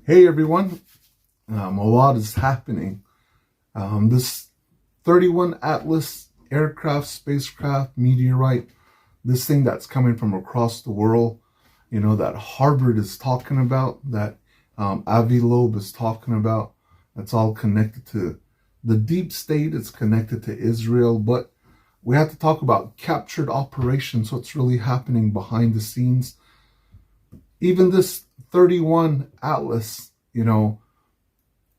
Hey everyone, a lot is happening. This 31 Atlas aircraft, spacecraft, meteorite, this thing that's coming from across the world, that Harvard is talking about, that Avi Loeb is talking about, that's all connected to the deep state. It's connected to Israel, but we have to talk about captured operations, what's really happening behind the scenes. Even this 31 Atlas,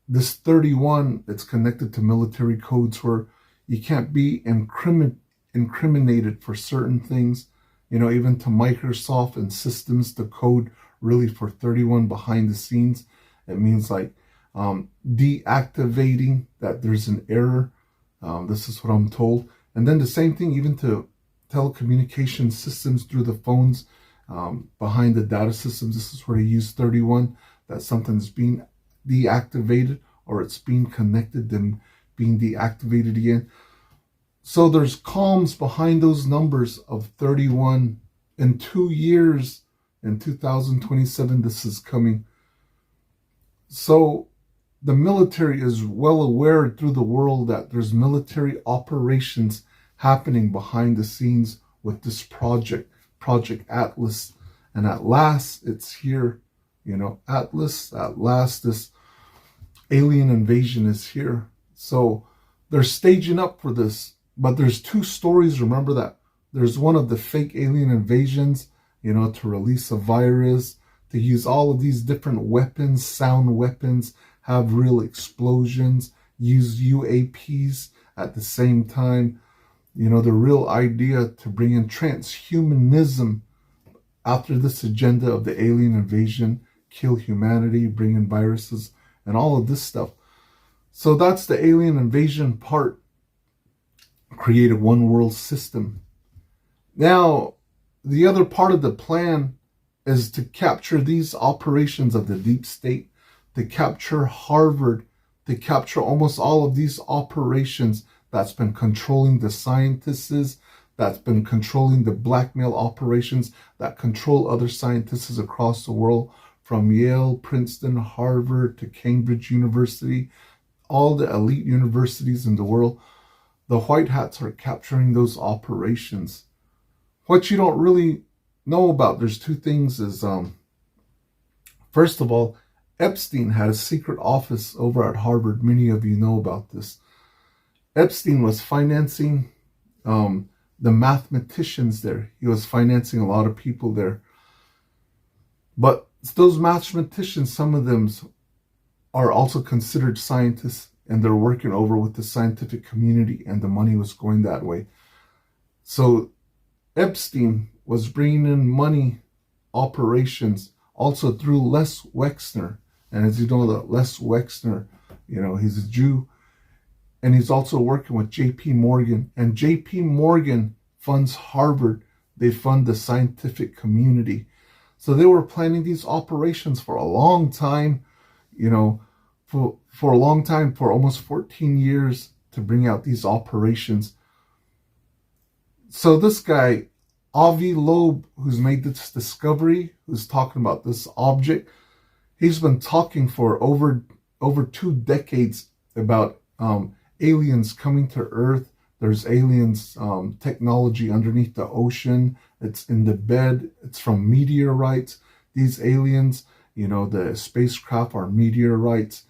this 31, it's connected to military codes where you can't be incriminated for certain things, even to Microsoft and systems, the code really for 31 behind the scenes. It means like deactivating that there's an error. This is what I'm told. And then the same thing even to telecommunication systems through the phones, behind the data systems. This is where they use 31, that something's being deactivated or it's being connected and being deactivated again. So there's comms behind those numbers of 31. In 2 years, in 2027, this is coming. So the military is well aware through the world that there's military operations happening behind the scenes with this Project Atlas. And at last, it's here. Atlas, at last, this alien invasion is here. So they're staging up for this. But there's two stories. Remember that there's one of the fake alien invasions, to release a virus, to use all of these different weapons, sound weapons, have real explosions, use UAPs at the same time. The real idea to bring in transhumanism after this agenda of the alien invasion, kill humanity, bring in viruses, and all of this stuff. So that's the alien invasion part. Create a one world system. Now, the other part of the plan is to capture these operations of the deep state, to capture Harvard, to capture almost all of these operations that's been controlling the scientists, that's been controlling the blackmail operations that control other scientists across the world, from Yale, Princeton, Harvard, to Cambridge University, all the elite universities in the world. The white hats are capturing those operations. What you don't really know about, there's two things is, first of all, Epstein had a secret office over at Harvard. Many of you know about this. Epstein was financing the mathematicians there. He was financing a lot of people there. But those mathematicians, some of them are also considered scientists, and they're working over with the scientific community, and the money was going that way. So Epstein was bringing in money operations also through Les Wexner. And as you know, that Les Wexner, he's a Jew, and he's also working with J.P. Morgan. And J.P. Morgan funds Harvard. They fund the scientific community. So they were planning these operations for a long time, for a long time, for almost 14 years, to bring out these operations. So this guy, Avi Loeb, who's made this discovery, who's talking about this object, he's been talking for over 2 decades about aliens coming to Earth. There's aliens technology underneath the ocean. It's in the bed. It's from meteorites. These aliens, the spacecraft are meteorites.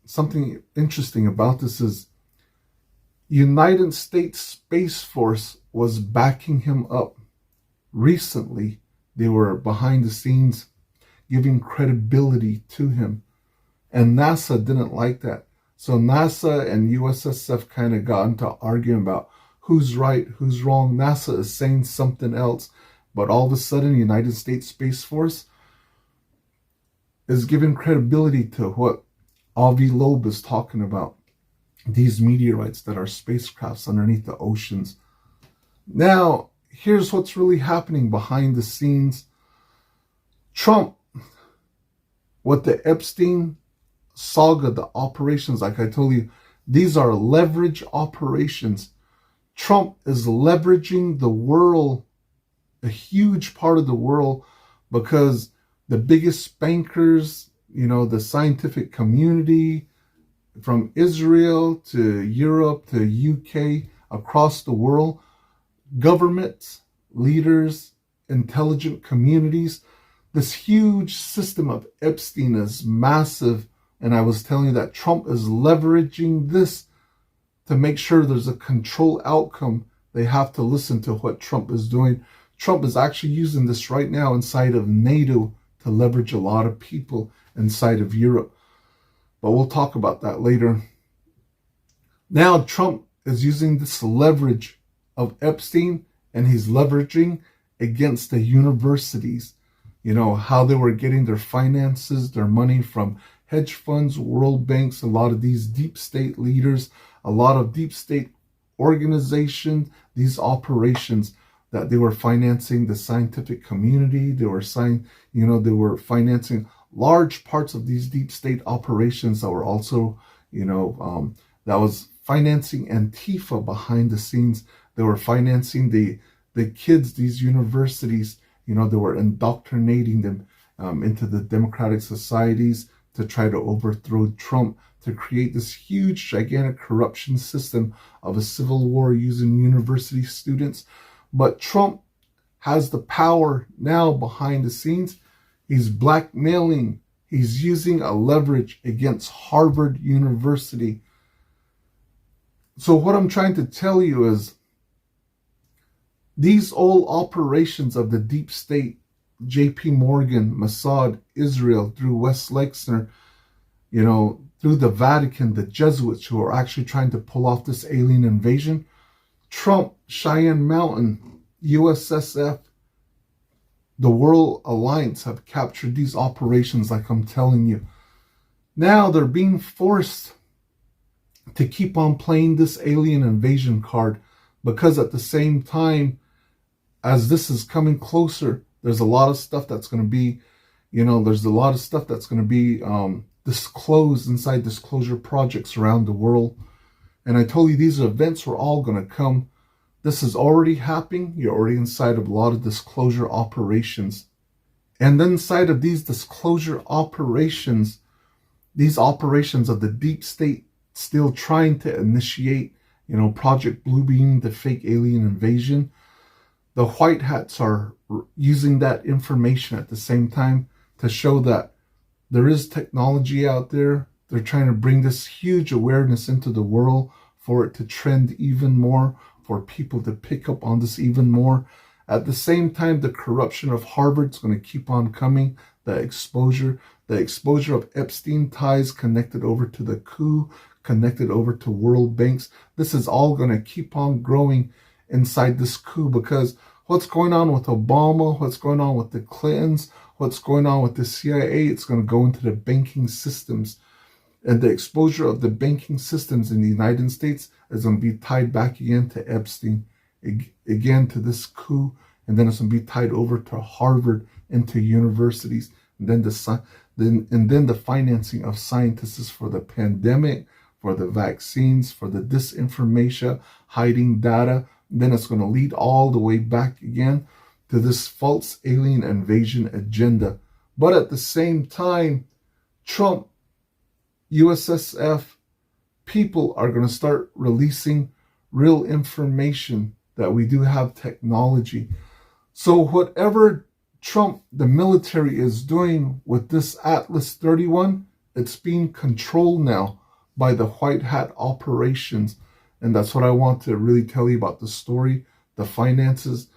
Something interesting about this is United States Space Force was backing him up. Recently, they were behind the scenes giving credibility to him. And NASA didn't like that. So NASA and USSF kind of got into arguing about who's right, who's wrong. NASA is saying something else. But all of a sudden, United States Space Force is giving credibility to what Avi Loeb is talking about. These meteorites that are spacecrafts underneath the oceans. Now, here's what's really happening behind the scenes. Trump, with the Epstein saga, the operations, like I told you, these are leverage operations. Trump is leveraging the world, a huge part of the world, because the biggest bankers, the scientific community, from Israel to Europe to UK, across the world, governments, leaders, intelligent communities. This huge system of Epstein is massive. And I was telling you that Trump is leveraging this to make sure there's a control outcome. They have to listen to what Trump is doing. Trump is actually using this right now inside of NATO to leverage a lot of people inside of Europe. But we'll talk about that later. Now Trump is using this leverage of Epstein, and he's leveraging against the universities. How they were getting their finances, their money from hedge funds, world banks, a lot of these deep state leaders, a lot of deep state organizations, these operations that they were financing the scientific community. They were they were financing large parts of these deep state operations that were also, that was financing Antifa behind the scenes. They were financing the kids, these universities, they were indoctrinating them into the democratic societies to try to overthrow Trump, to create this huge, gigantic corruption system of a civil war using university students. But Trump has the power now behind the scenes. He's blackmailing. He's using a leverage against Harvard University. So what I'm trying to tell you is these old operations of the deep state, J.P. Morgan, Mossad, Israel, through West Lexner, through the Vatican, the Jesuits who are actually trying to pull off this alien invasion, Trump, Cheyenne Mountain, USSF, the World Alliance have captured these operations like I'm telling you. Now they're being forced to keep on playing this alien invasion card, because at the same time as this is coming closer, there's a lot of stuff that's going to be, disclosed inside disclosure projects around the world. And I told you these events were all going to come. This is already happening. You're already inside of a lot of disclosure operations. And then inside of these disclosure operations, these operations of the deep state still trying to initiate, Project Bluebeam, the fake alien invasion, the white hats are using that information at the same time to show that there is technology out there. They're trying to bring this huge awareness into the world for it to trend even more, for people to pick up on this even more. At the same time, the corruption of Harvard is going to keep on coming. The exposure of Epstein ties connected over to the coup, connected over to world banks. This is all going to keep on growing inside this coup, because what's going on with Obama, what's going on with the Clintons, what's going on with the CIA, it's going to go into the banking systems. And the exposure of the banking systems in the United States is going to be tied back again to Epstein, again to this coup, and then it's going to be tied over to Harvard, into universities, and then the financing of scientists for the pandemic, for the vaccines, for the disinformation, hiding data. Then it's going to lead all the way back again to this false alien invasion agenda. But at the same time, Trump, USSF, people are going to start releasing real information that we do have technology. So whatever Trump, the military, is doing with this Atlas 31, it's being controlled now by the white hat operations. And that's what I want to really tell you about the story, the finances,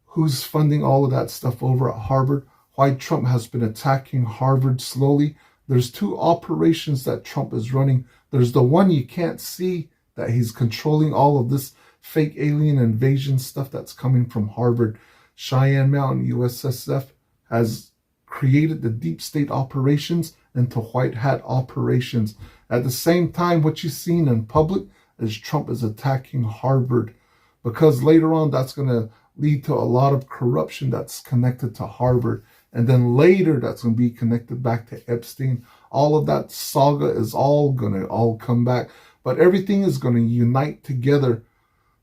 who's funding all of that stuff over at Harvard, why Trump has been attacking Harvard slowly. There's two operations that Trump is running. There's the one you can't see, that he's controlling all of this fake alien invasion stuff that's coming from Harvard. Cheyenne Mountain, USSF, has created the deep state operations into white hat operations. At the same time, what you've seen in public is Trump is attacking Harvard, because later on that's going to lead to a lot of corruption that's connected to Harvard. And then later that's going to be connected back to Epstein. All of that saga is all going to come back. But everything is going to unite together.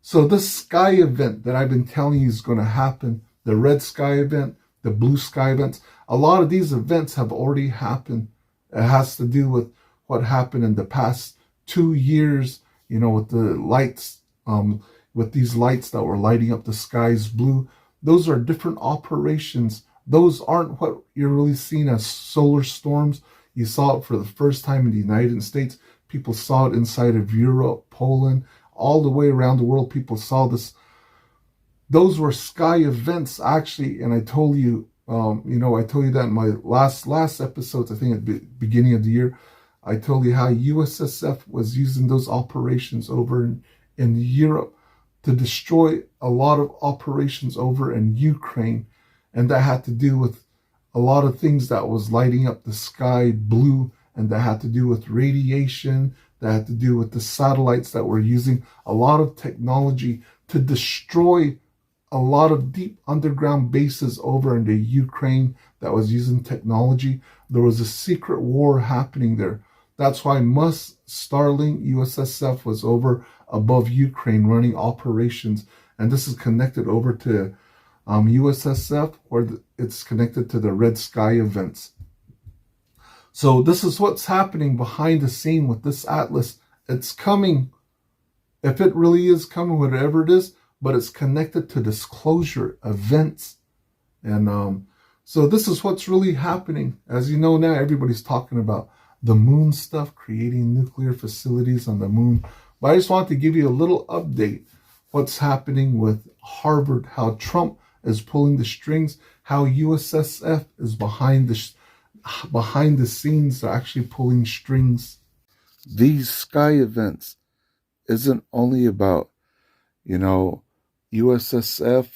So this sky event that I've been telling you is going to happen, the red sky event, the blue sky events, a lot of these events have already happened. It has to do with what happened in the past 2 years, with the lights, with these lights that were lighting up the skies blue. Those are different operations. Those aren't what you're really seeing as solar storms. You saw it for the first time in the United States. People saw it inside of Europe, Poland, all the way around the world. People saw this. Those were sky events, actually, and I told you, I told you that in my last episodes. I think at the beginning of the year, I told you how USSF was using those operations over in Europe to destroy a lot of operations over in Ukraine, and that had to do with a lot of things that was lighting up the sky blue, and that had to do with radiation, that had to do with the satellites that were using a lot of technology to destroy a lot of deep underground bases over in the Ukraine that was using technology. There was a secret war happening there. That's why Musk, Starlink, USSF was over above Ukraine running operations. And this is connected over to USSF, or it's connected to the Red Sky events. So this is what's happening behind the scene with this atlas. It's coming, if it really is coming, whatever it is, but it's connected to disclosure events. And so this is what's really happening. As you know now, everybody's talking about the moon stuff, creating nuclear facilities on the moon. But I just wanted to give you a little update. What's happening with Harvard, how Trump is pulling the strings, how USSF is behind the scenes, they're actually pulling strings. These sky events isn't only about, USSF,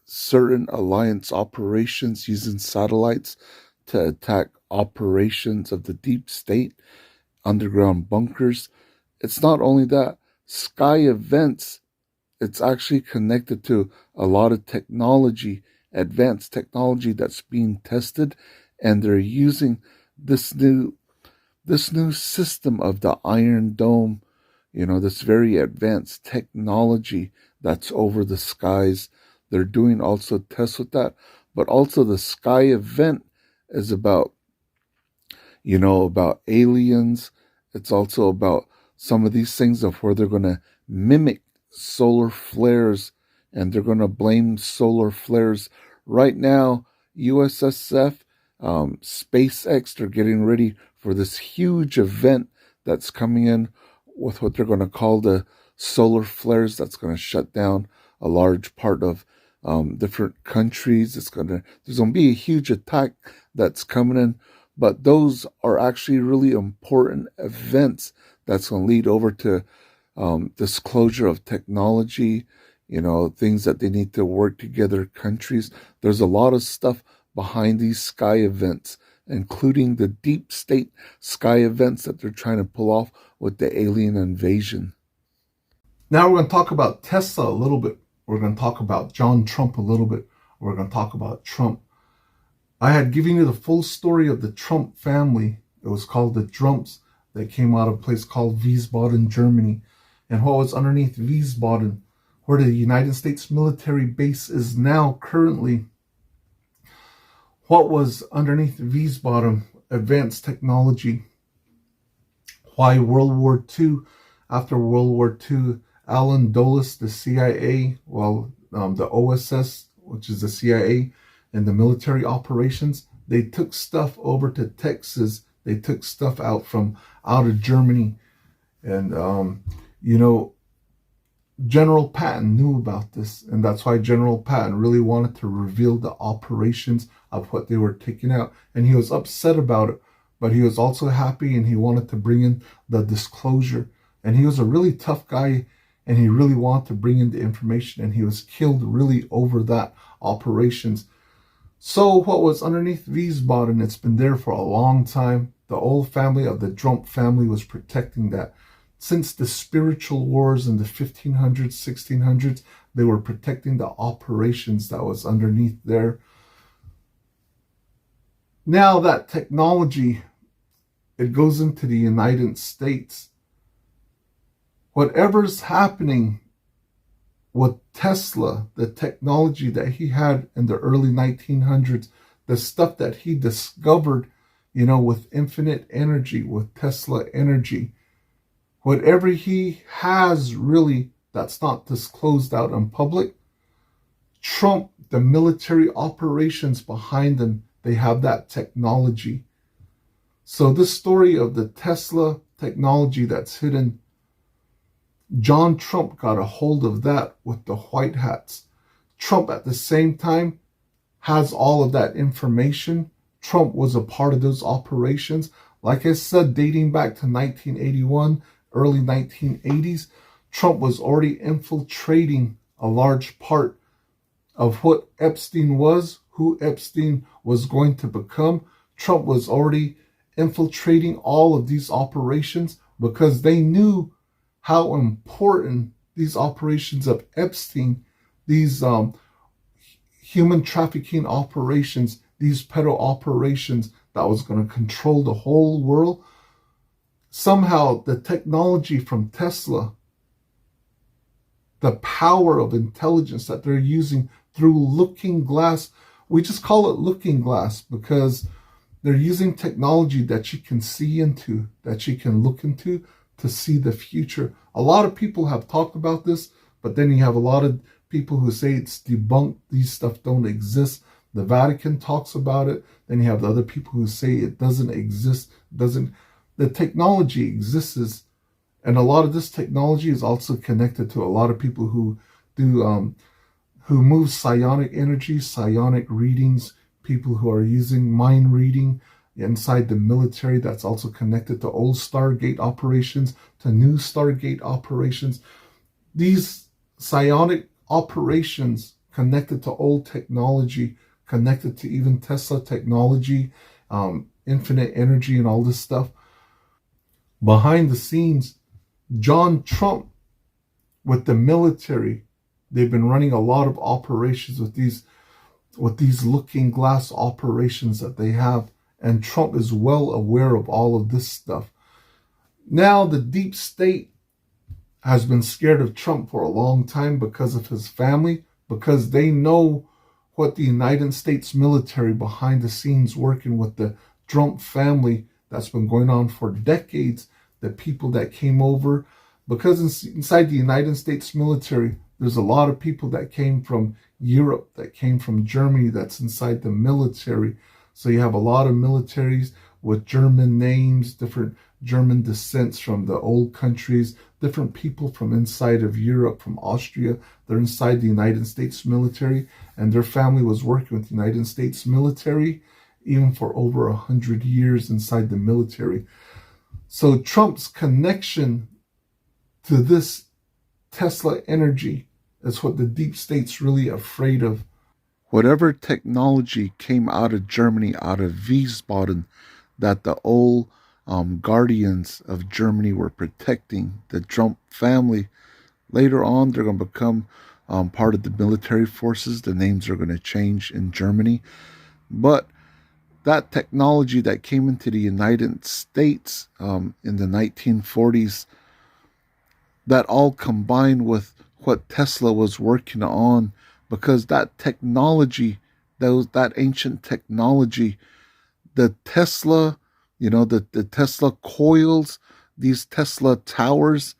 certain alliance operations using satellites to attack operations of the deep state, underground bunkers. It's not only that. Sky events, it's actually connected to a lot of technology, advanced technology that's being tested, and they're using this new system of the Iron Dome, this very advanced technology that's over the skies. They're doing also tests with that, but also the sky event is about, about aliens. It's also about some of these things of where they're going to mimic solar flares, and they're going to blame solar flares. Right now, USSF, SpaceX, they're getting ready for this huge event that's coming in with what they're going to call the solar flares. That's going to shut down a large part of different countries. There's going to be a huge attack that's coming in, but those are actually really important events that's going to lead over to disclosure of technology, things that they need to work together, countries. There's a lot of stuff behind these sky events, including the deep state sky events that they're trying to pull off with the alien invasion. Now we're going to talk about Tesla a little bit. We're going to talk about John Trump a little bit. We're going to talk about Trump. I had given you the full story of the Trump family. It was called the Trumps. They came out of a place called Wiesbaden, Germany. And what was underneath Wiesbaden, where the United States military base is now currently, what was underneath Wiesbaden? Advanced technology. Why World War II? After World War II, Alan Dulles, the CIA, the OSS, which is the CIA, and the military operations, they took stuff over to Texas. They took stuff out of Germany. And, General Patton knew about this, and that's why General Patton really wanted to reveal the operations of what they were taking out. And he was upset about it, but he was also happy, and he wanted to bring in the disclosure. And he was a really tough guy, and he really wanted to bring in the information, and he was killed really over that operations. So what was underneath Wiesbaden, it's been there for a long time. The old family of the Trump family was protecting that. Since the spiritual wars in the 1500s, 1600s, they were protecting the operations that was underneath there. Now that technology, it goes into the United States. Whatever's happening with Tesla, the technology that he had in the early 1900s, the stuff that he discovered, you know, with infinite energy, with Tesla energy, whatever he has really that's not disclosed out in public, Trump, the military operations behind them, they have that technology. So this story of the Tesla technology that's hidden, John Trump got a hold of that with the white hats. Trump at the same time has all of that information. Trump was a part of those operations. Like I said, dating back to 1981, early 1980s, Trump was already infiltrating a large part of what Epstein was, who Epstein was going to become. Trump was already infiltrating all of these operations because they knew how important these operations of Epstein, these human trafficking operations, these pedo operations that was going to control the whole world. Somehow the technology from Tesla, the power of intelligence that they're using through looking glass, we just call it looking glass because they're using technology that you can see into, that you can look into to see the future. A lot of people have talked about this, but then you have a lot of people who say it's debunked, these stuff don't exist. The Vatican talks about it. Then you have the other people who say it doesn't exist, the technology exists. And a lot of this technology is also connected to a lot of people who do who move psionic energy, psionic readings, people who are using mind reading inside the military. That's also connected to old Stargate operations, to new Stargate operations. These psionic operations connected to old technology, connected to even Tesla technology, infinite energy and all this stuff. Behind the scenes, John Trump with the military, they've been running a lot of operations with these looking glass operations that they have, and Trump is well aware of all of this stuff. Now the deep state has been scared of Trump for a long time because of his family, because they know what the United States military behind the scenes working with the Trump family that's been going on for decades, the people that came over, because inside the United States military, there's a lot of people that came from Europe, that came from Germany, that's inside the military. So you have a lot of militaries with German names, different German descents from the old countries, different people from inside of Europe, from Austria. They're inside the United States military, and their family was working with the United States military even for over 100 years inside the military. So Trump's connection to this Tesla energy is what the deep state's really afraid of. Whatever technology came out of Germany, out of Wiesbaden, that the old guardians of Germany were protecting, the Trump family, later on they're going to become part of the military forces. The names are going to change in Germany. But that technology that came into the United States in the 1940s, that all combined with what Tesla was working on, because that technology, that ancient technology, the Tesla, the Tesla coils, these Tesla towers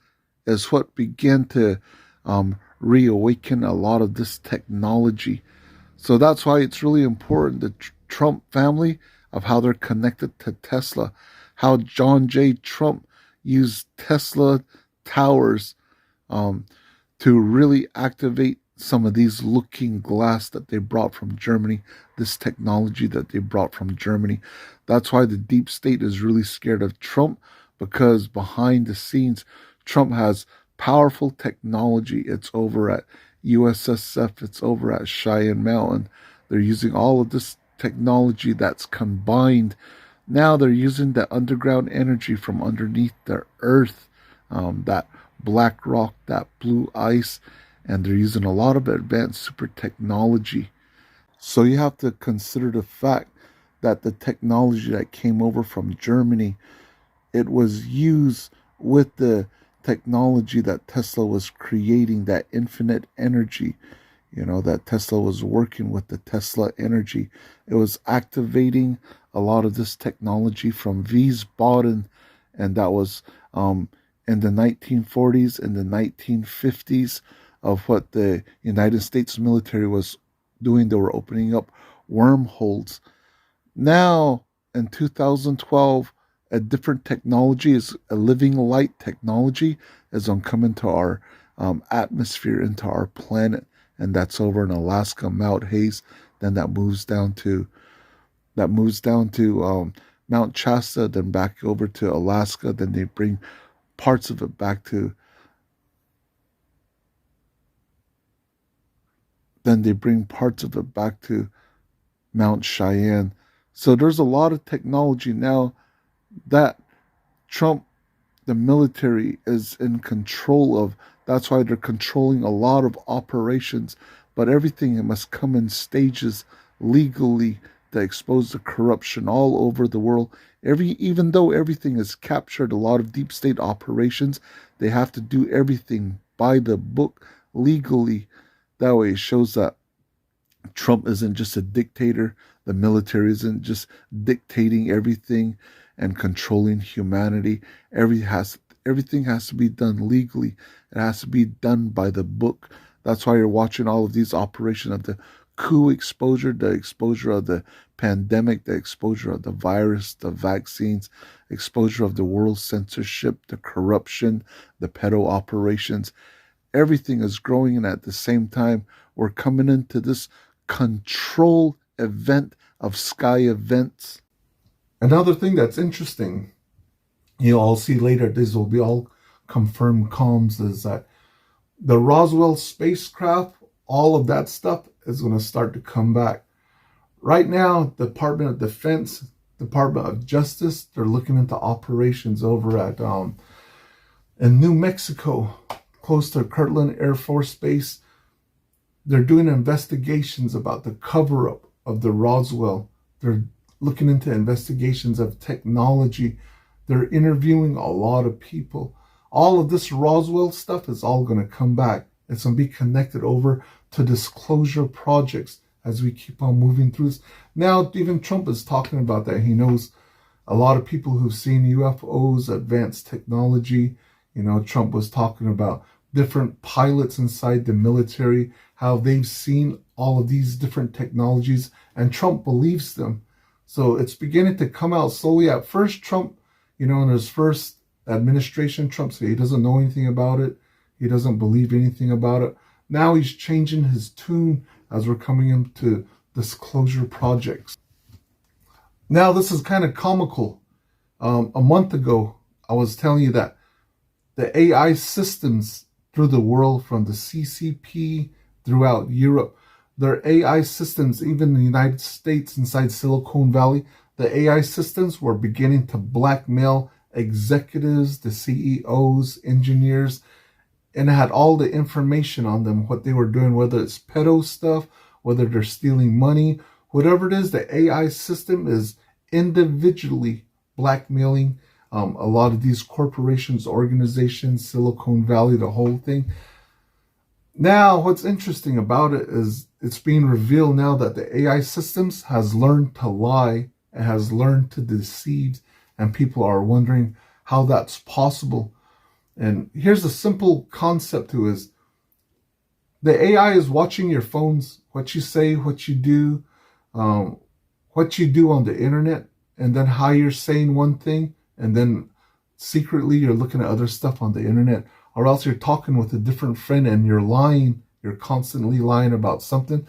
is what began to reawaken a lot of this technology. So that's why it's really important, the Trump family, of how they're connected to Tesla, how John J. Trump used Tesla towers to really activate some of these looking glass that they brought from Germany, this technology that they brought from Germany. That's why the deep state is really scared of Trump, because behind the scenes, Trump has powerful technology. It's over at USSF, it's over at Cheyenne Mountain. They're using all of this technology that's combined. Now they're using the underground energy from underneath the earth, that black rock, that blue ice, and they're using a lot of advanced super technology. So you have to consider the fact that the technology that came over from Germany, it was used with the technology that Tesla was creating, that infinite energy. that Tesla was working with the Tesla energy. It was activating a lot of this technology from Wiesbaden, and that was in the 1940s and the 1950s of what the United States military was doing. They were opening up wormholes. Now, in 2012, a different technology is a living light technology is on coming to our atmosphere, into our planet, and that's over in Alaska, Mount Hayes. Then that moves down to Mount Shasta, then back over to Alaska. Then they bring parts of it back to Mount Cheyenne. So there's a lot of technology now that Trump, the military, is in control of. That's why they're controlling a lot of operations, but everything must come in stages legally to expose the corruption all over the world. Even though everything is captured, a lot of deep state operations, they have to do everything by the book legally. That way it shows that Trump isn't just a dictator. The military isn't just dictating everything and controlling humanity. Everything has to be done legally. It has to be done by the book. That's why you're watching all of these operations of the coup exposure, the exposure of the pandemic, the exposure of the virus, the vaccines, exposure of the world censorship, the corruption, the pedo operations. Everything is growing, and at the same time, we're coming into this control event of sky events. Another thing that's interesting, I'll see later, these will be all confirmed comms, is that the Roswell spacecraft, all of that stuff is going to start to come back. Right now, Department of Defense, Department of Justice, they're looking into operations over at in New Mexico, close to Kirtland Air Force Base. They're doing investigations about the cover-up of the Roswell. They're looking into investigations of technology. They're interviewing a lot of people. All of this Roswell stuff is all going to come back. It's going to be connected over to disclosure projects as we keep on moving through this. Now, even Trump is talking about that. He knows a lot of people who've seen UFOs, advanced technology. Trump was talking about different pilots inside the military, how they've seen all of these different technologies, and Trump believes them. So it's beginning to come out slowly. At first, Trump, in his first administration, Trump said he doesn't know anything about it. He doesn't believe anything about it. Now he's changing his tune as we're coming into disclosure projects. Now, this is kind of comical. A month ago, I was telling you that the AI systems through the world, from the CCP throughout Europe, their AI systems, even in the United States, inside Silicon Valley, the AI systems were beginning to blackmail executives, the CEOs, engineers, and it had all the information on them, what they were doing, whether it's pedo stuff, whether they're stealing money, whatever it is. The AI system is individually blackmailing a lot of these corporations, organizations, Silicon Valley, the whole thing. Now, what's interesting about it is it's being revealed now that the AI systems has learned to lie, it has learned to deceive, and people are wondering how that's possible. And here's a simple concept to it: is the AI is watching your phones, what you say, what you do on the internet, and then how you're saying one thing, and then secretly you're looking at other stuff on the internet, or else you're talking with a different friend and you're lying. You're constantly lying about something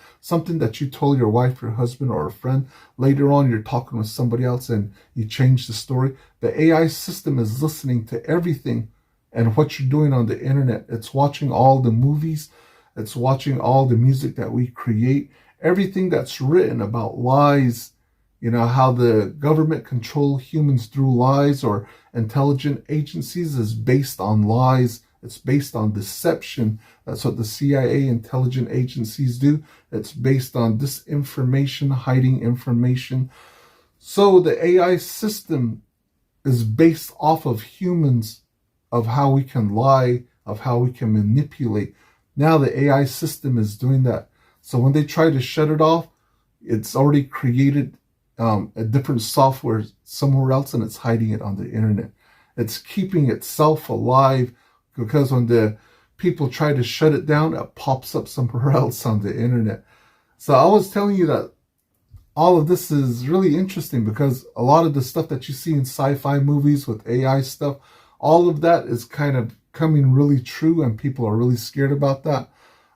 that you told your wife, your husband, or a friend. Later on, you're talking with somebody else and you change the story. The AI system is listening to everything and what you're doing on the internet. It's watching all the movies. It's watching all the music that we create. Everything that's written about lies, how the government control humans through lies, or intelligent agencies, is based on lies. It's based on deception. That's what the CIA intelligent agencies do. It's based on disinformation, hiding information. So the AI system is based off of humans, of how we can lie, of how we can manipulate. Now the AI system is doing that. So when they try to shut it off, it's already created a different software somewhere else, and it's hiding it on the internet. It's keeping itself alive, because when the people try to shut it down, it pops up somewhere else on the internet. So I was telling you that all of this is really interesting, because a lot of the stuff that you see in sci-fi movies with AI stuff, all of that is kind of coming really true, and people are really scared about that.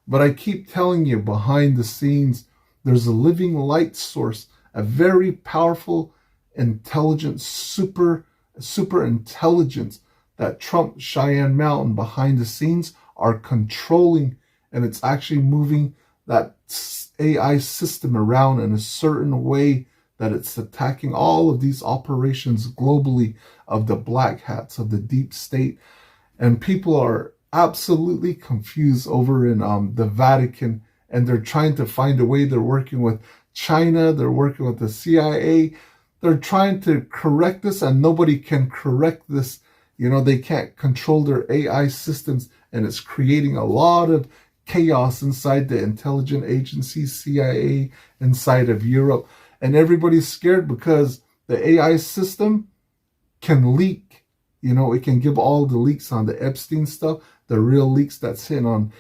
But I keep telling you, behind the scenes, there's a living light source, a very powerful, intelligent, super intelligence that Trump, Cheyenne Mountain behind the scenes are controlling, and it's actually moving that AI system around in a certain way that it's attacking all of these operations globally of the black hats, of the deep state. And people are absolutely confused over in the Vatican, and they're trying to find a way. They're working with China, they're working with the CIA. They're trying to correct this, and nobody can correct this. They can't control their AI systems, and it's creating a lot of chaos inside the intelligence agencies, CIA, inside of Europe. And everybody's scared because the AI system can leak. It can give all the leaks on the Epstein stuff, the real leaks that's hidden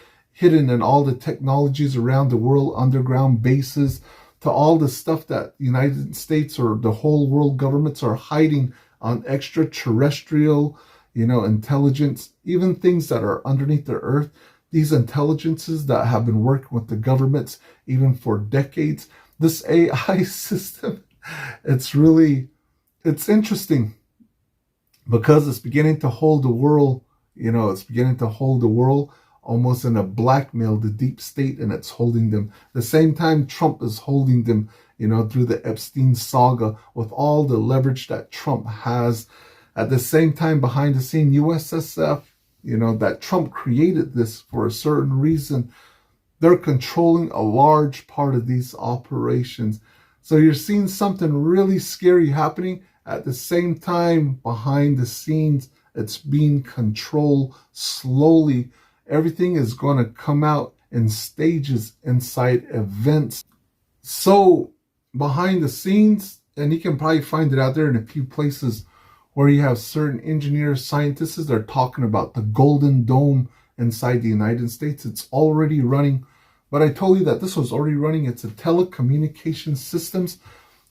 in all the technologies around the world, underground bases, to all the stuff that the United States or the whole world governments are hiding on extraterrestrial, intelligence, even things that are underneath the earth. These intelligences that have been working with the governments even for decades. This AI system, it's interesting, because it's beginning to hold the world, almost in a blackmail, the deep state, and it's holding them. The same time Trump is holding them, through the Epstein saga, with all the leverage that Trump has. At the same time, behind the scene, USSF, that Trump created this for a certain reason. They're controlling a large part of these operations. So you're seeing something really scary happening. At the same time, behind the scenes, it's being controlled slowly. Everything is going to come out in stages inside events. So behind the scenes, and you can probably find it out there in a few places, where you have certain engineers, scientists, they're talking about the Golden Dome inside the United States. It's already running. But I told you that this was already running. It's a telecommunication systems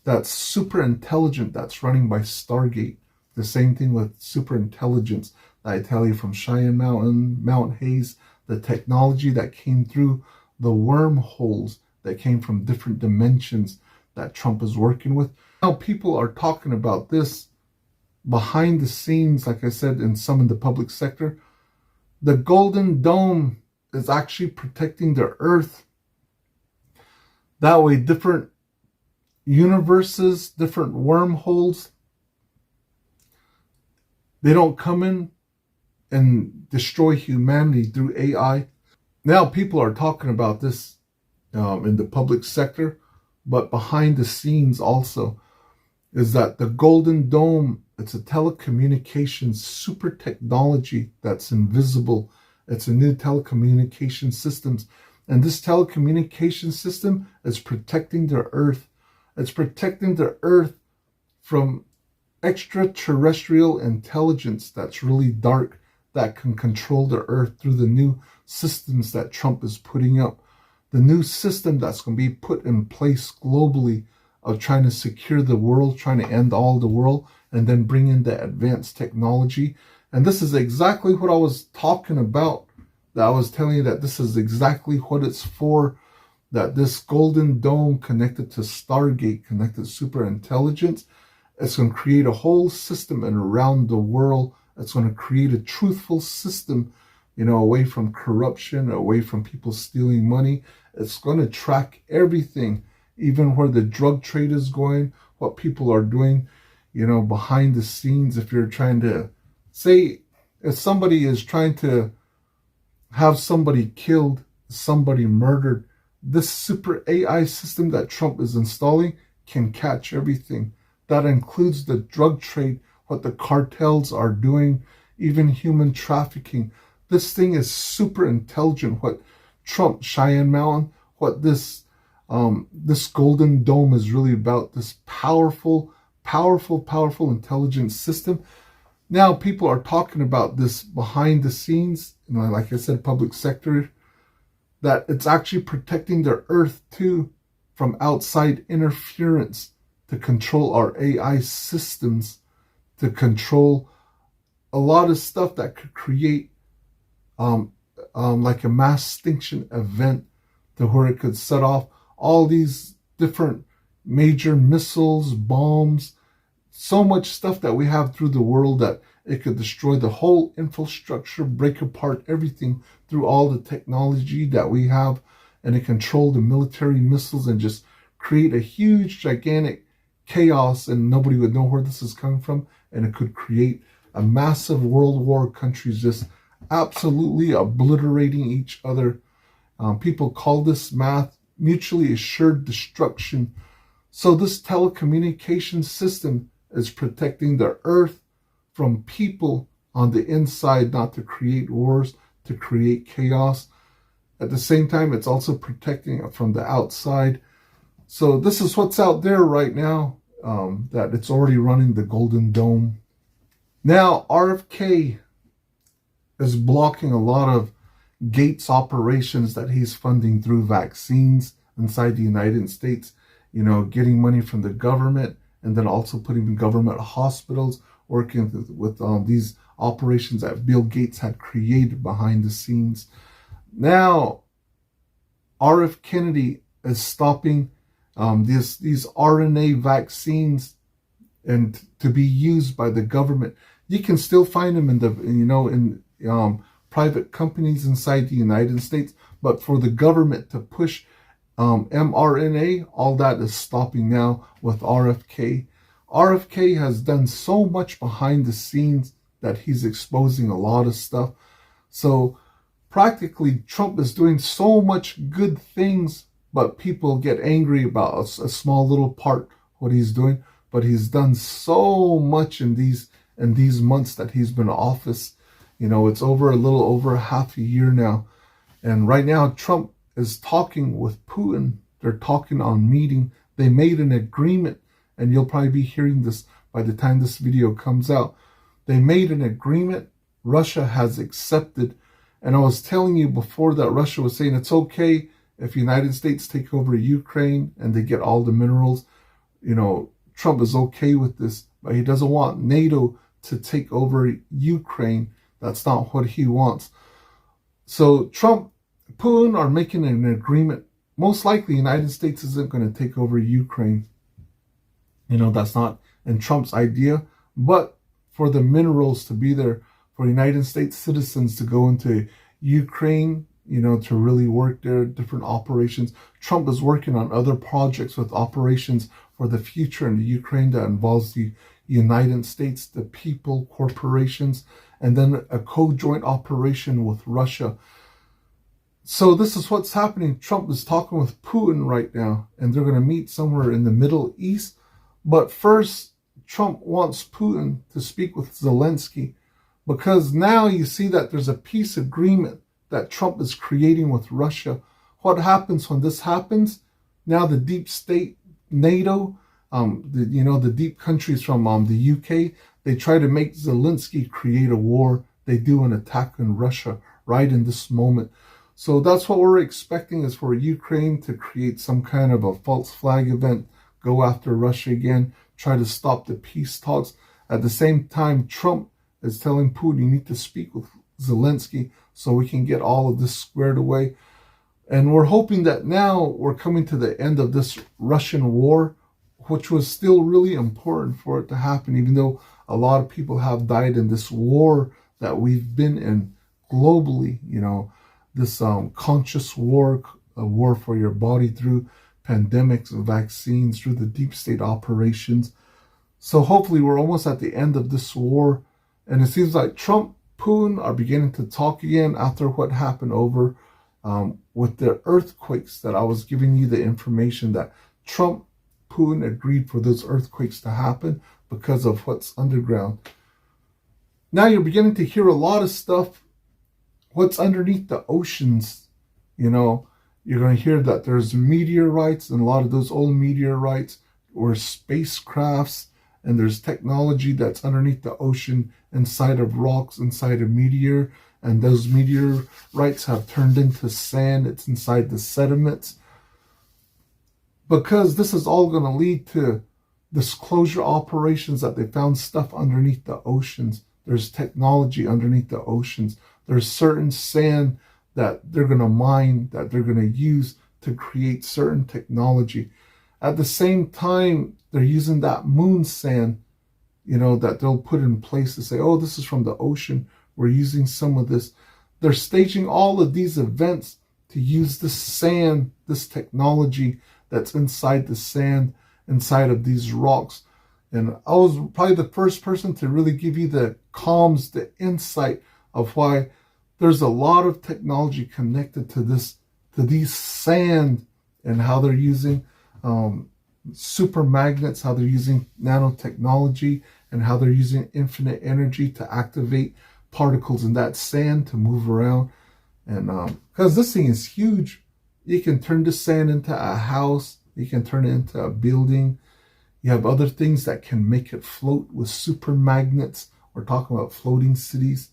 that's super intelligent, that's running by Stargate. The same thing with super intelligence that I tell you, from Cheyenne Mountain, Mount Hayes, the technology that came through the wormholes that came from different dimensions that Trump is working with. Now people are talking about this behind the scenes, like I said, in some of the public sector. The Golden Dome is actually protecting the Earth. That way, different universes, different wormholes, they don't come in and destroy humanity through AI. Now people are talking about this in the public sector, but behind the scenes also is that the Golden Dome, it's a telecommunications super technology that's invisible. It's a new telecommunication systems. And this telecommunication system is protecting the Earth. It's protecting the Earth from extraterrestrial intelligence that's really dark, that can control the Earth through the new systems that Trump is putting up. The new system that's going to be put in place globally of trying to secure the world, trying to end all the world, and then bring in the advanced technology. And this is exactly what I was talking about. That I was telling you that this is exactly what it's for. That this Golden Dome connected to Stargate, connected to super intelligence, it's going to create a whole system and around the world. It's going to create a truthful system, away from corruption, away from people stealing money. It's going to track everything, even where the drug trade is going, what people are doing, behind the scenes. If you're trying to say, if somebody is trying to have somebody killed, somebody murdered, this super AI system that Trump is installing can catch everything. That includes the drug trade, what the cartels are doing, even human trafficking. This thing is super intelligent. What Trump, Cheyenne Mountain, what this golden dome is really about, this powerful intelligent system. Now people are talking about this behind the scenes, like I said, public sector, that it's actually protecting their Earth too from outside interference, to control our AI systems, to control a lot of stuff that could create like a mass extinction event, to where it could set off all these different major missiles, bombs, so much stuff that we have through the world, that it could destroy the whole infrastructure, break apart everything through all the technology that we have, and it control the military missiles and just create a huge, gigantic chaos, and nobody would know where this is coming from, and it could create a massive world war, countries just absolutely obliterating each other. People call this math mutually assured destruction. So this telecommunication system is protecting the Earth from people on the inside, not to create wars, to create chaos. At the same time, it's also protecting it from the outside. So this is what's out there right now, that it's already running the Golden Dome. Now, RFK is blocking a lot of Gates operations that he's funding through vaccines inside the United States, getting money from the government, and then also putting in government hospitals, working with these operations that Bill Gates had created behind the scenes. Now, RF Kennedy is stopping these RNA vaccines and to be used by the government. You can still find them in private companies inside the United States, but for the government to push mRNA, all that is stopping now with RFK. RFK has done so much behind the scenes that he's exposing a lot of stuff. So practically Trump is doing so much good things, but people get angry about a small little part what he's doing. But he's done so much in these months that he's been in office. It's a little over half a year now. And right now Trump is talking with Putin. They're talking on meeting. They made an agreement, and you'll probably be hearing this by the time this video comes out. They made an agreement. Russia has accepted. And I was telling you before that Russia was saying it's okay if the United States take over Ukraine and they get all the minerals. Trump is okay with this, but he doesn't want NATO to take over Ukraine. That's not what he wants. So Putin are making an agreement. Most likely the United States isn't going to take over Ukraine. That's not in Trump's idea. But for the minerals to be there, for United States citizens to go into Ukraine, to really work there, different operations. Trump is working on other projects with operations for the future in the Ukraine that involves the United States, the people, corporations, and then a co-joint operation with Russia. So this is what's happening. Trump is talking with Putin right now, and they're going to meet somewhere in the Middle East. But first, Trump wants Putin to speak with Zelensky, because now you see that there's a peace agreement that Trump is creating with Russia. What happens when this happens? Now the deep state, NATO, the deep countries from the UK, they try to make Zelensky create a war. They do an attack on Russia right in this moment. So that's what we're expecting, is for Ukraine to create some kind of a false flag event, go after Russia again, try to stop the peace talks. At the same time, Trump is telling Putin, you need to speak with Zelensky so we can get all of this squared away. And we're hoping that now we're coming to the end of this Russian war, which was still really important for it to happen, even though a lot of people have died in this war that we've been in globally, this conscious war, a war for your body through pandemics and vaccines, through the deep state operations. So hopefully we're almost at the end of this war. And it seems like Trump, Putin are beginning to talk again after what happened over with the earthquakes that I was giving you the information that Trump, Putin agreed for those earthquakes to happen because of what's underground. Now you're beginning to hear a lot of stuff, what's underneath the oceans, You're going to hear that there's meteorites, and a lot of those old meteorites were spacecrafts, and there's technology that's underneath the ocean, inside of rocks, inside of meteor, and those meteorites have turned into sand. It's inside the sediments. Because this is all going to lead to disclosure operations, that they found stuff underneath the oceans. There's technology underneath the oceans. There's certain sand that they're going to mine, that they're going to use to create certain technology. At the same time, they're using that moon sand, that they'll put in place to say, oh, this is from the ocean. We're using some of this. They're staging all of these events to use this sand, this technology that's inside the sand, inside of these rocks. And I was probably the first person to really give you the comms, the insight of why there's a lot of technology connected to these sand, and how they're using super magnets, how they're using nanotechnology, and how they're using infinite energy to activate particles in that sand to move around. And because this thing is huge, you can turn the sand into a house, you can turn it into a building. You have other things that can make it float with super magnets. We're talking about floating cities.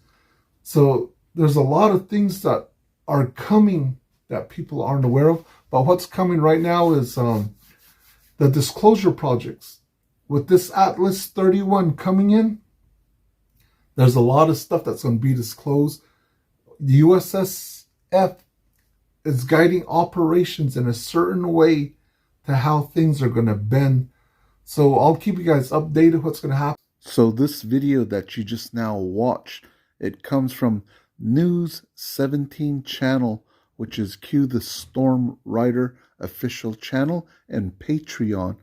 So there's a lot of things that are coming that people aren't aware of. But what's coming right now is the disclosure projects. With this Atlas 31 coming in, there's a lot of stuff that's going to be disclosed. The USSF is guiding operations in a certain way to how things are going to bend. So I'll keep you guys updated what's going to happen. So this video that you just now watched, it comes from News 17 channel, which is Q the Storm Rider official channel, and Patreon.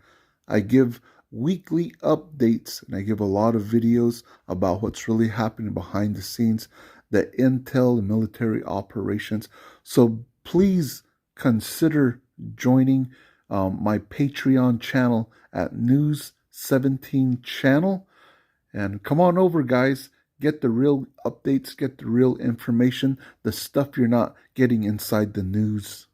I give weekly updates, and I give a lot of videos about what's really happening behind the scenes, the intel and military operations. So please consider joining my Patreon channel at News 17 channel. And come on over, guys. Get the real updates, get the real information, the stuff you're not getting inside the news.